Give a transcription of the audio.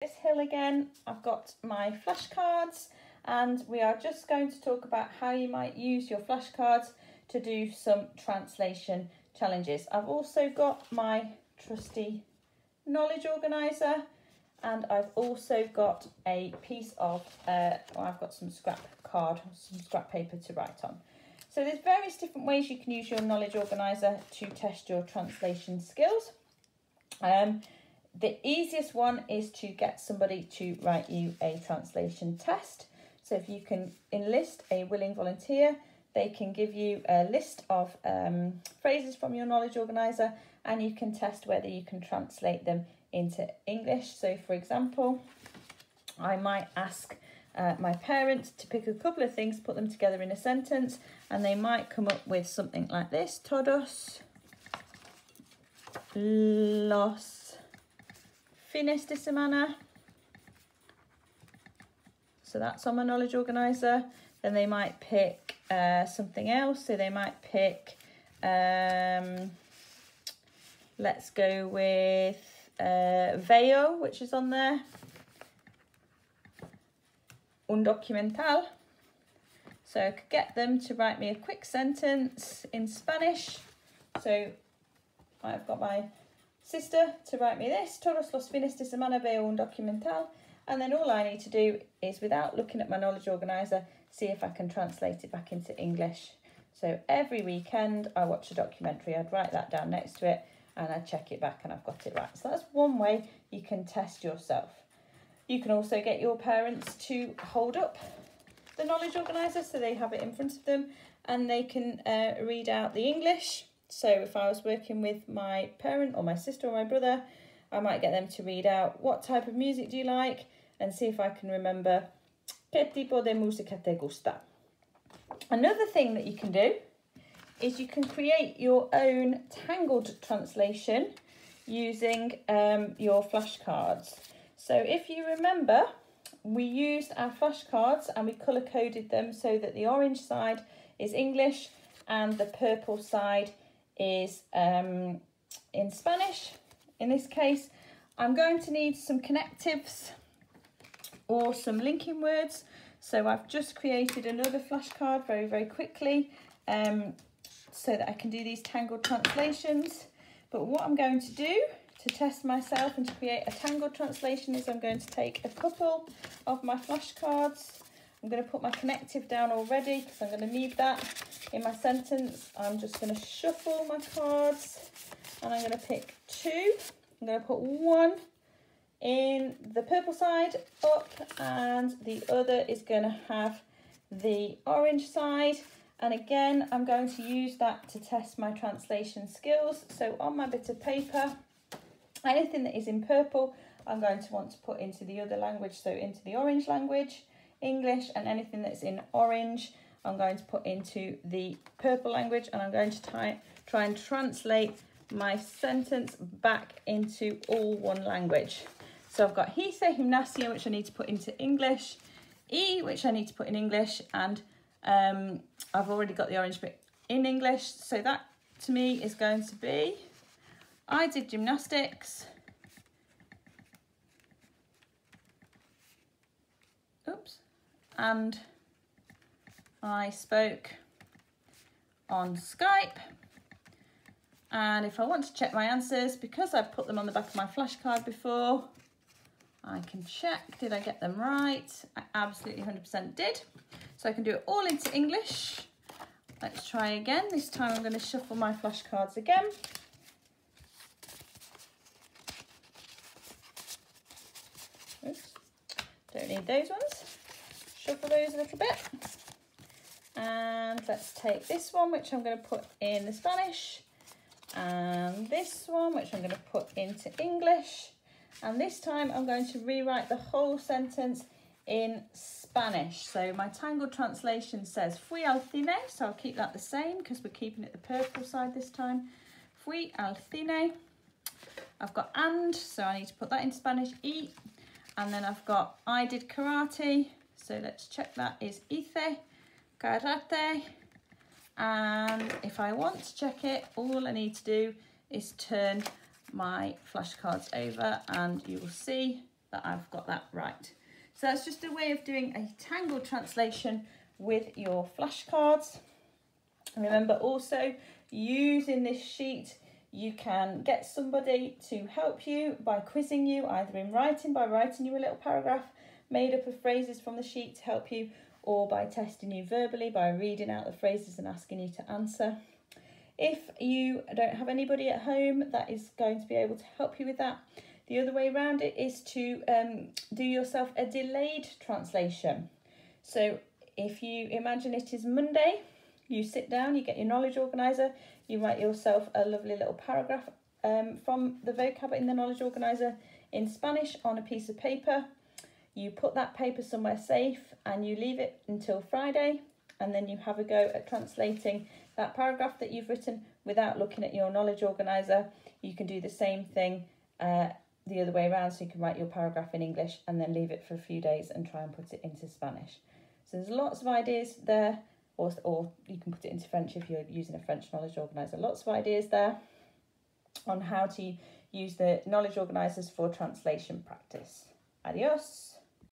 This hill again, I've got my flashcards, and we are just going to talk about how you might use your flashcards to do some translation challenges. I've also got my trusty Knowledge Organiser, and I've also got a piece of, I've got some scrap paper to write on. So there's various different ways you can use your Knowledge Organiser to test your translation skills. The easiest one is to get somebody to write you a translation test. So if you can enlist a willing volunteer, they can give you a list of phrases from your Knowledge Organiser, and you can test whether you can translate them into English. So for example, I might ask my parents to pick a couple of things, put them together in a sentence, and they might come up with something like this: todos los fines de semana. So that's on my Knowledge Organiser. Then they might pick something else. So they might pick, let's go with veo, which is on there. Un documental. So I could get them to write me a quick sentence in Spanish. So I've got my sister to write me this: todos los fines de semana veo un documental. And then all I need to do is, without looking at my Knowledge Organiser, see if I can translate it back into English. So every weekend I watch a documentary, I'd write that down next to it and I'd check it back and I've got it right. So that's one way you can test yourself. You can also get your parents to hold up the Knowledge Organiser so they have it in front of them and they can read out the English. So if I was working with my parent or my sister or my brother, I might get them to read out, what type of music do you like, and see if I can remember qué tipo de música te gusta. Another thing that you can do is you can create your own tangled translation using your flashcards. So if you remember, we used our flashcards and we colour coded them so that the orange side is English and the purple side is in Spanish. In this case, I'm going to need some connectives or some linking words. So I've just created another flashcard very quickly so that I can do these tangled translations. But what I'm going to do to test myself and to create a tangled translation is I'm going to take a couple of my flashcards. I'm going to put my connective down already because I'm going to need that in my sentence. I'm just going to shuffle my cards and I'm going to pick two. I'm going to put one in the purple side up and the other is going to have the orange side. And again, I'm going to use that to test my translation skills. So on my bit of paper, anything that is in purple, I'm going to want to put into the other language, so into the orange language, English, and anything that's in orange, I'm going to put into the purple language, and I'm going to try and translate my sentence back into all one language. So I've got hice gimnasia, which I need to put into English, which I need to put in English, and I've already got the orange bit in English. So that to me is going to be, I did gymnastics. Oops. And I spoke on Skype. And if I want to check my answers, because I've put them on the back of my flashcard before, I can check, did I get them right? I absolutely 100% did. So I can do it all into English. Let's try again. This time I'm going to shuffle my flashcards again. Oops, don't need those ones. Shuffle those a little bit. And let's take this one, which I'm going to put in the Spanish. And this one, which I'm going to put into English. And this time I'm going to rewrite the whole sentence in Spanish. So my tangled translation says fui al cine, so I'll keep that the same because we're keeping it the purple side this time. Fui al cine. I've got and, so I need to put that in Spanish, y. And then I've got I did karate, so let's check that is hice karate. And if I want to check it, all I need to do is turn my flashcards over and you will see that I've got that right. So that's just a way of doing a Tangled translation with your flashcards. And remember also, using this sheet, you can get somebody to help you by quizzing you, either in writing, by writing you a little paragraph made up of phrases from the sheet to help you, or by testing you verbally by reading out the phrases and asking you to answer. If you don't have anybody at home that is going to be able to help you with that, the other way around it is to do yourself a delayed translation. So if you imagine it is Monday, you sit down, you get your Knowledge Organiser, you write yourself a lovely little paragraph from the vocab in the Knowledge Organiser in Spanish on a piece of paper. You put that paper somewhere safe and you leave it until Friday, and then you have a go at translating that paragraph that you've written without looking at your Knowledge Organiser. You can do the same thing the other way around, so you can write your paragraph in English and then leave it for a few days and try and put it into Spanish. So there's lots of ideas there, or you can put it into French if you're using a French Knowledge Organiser. Lots of ideas there on how to use the Knowledge Organisers for translation practice. Adios.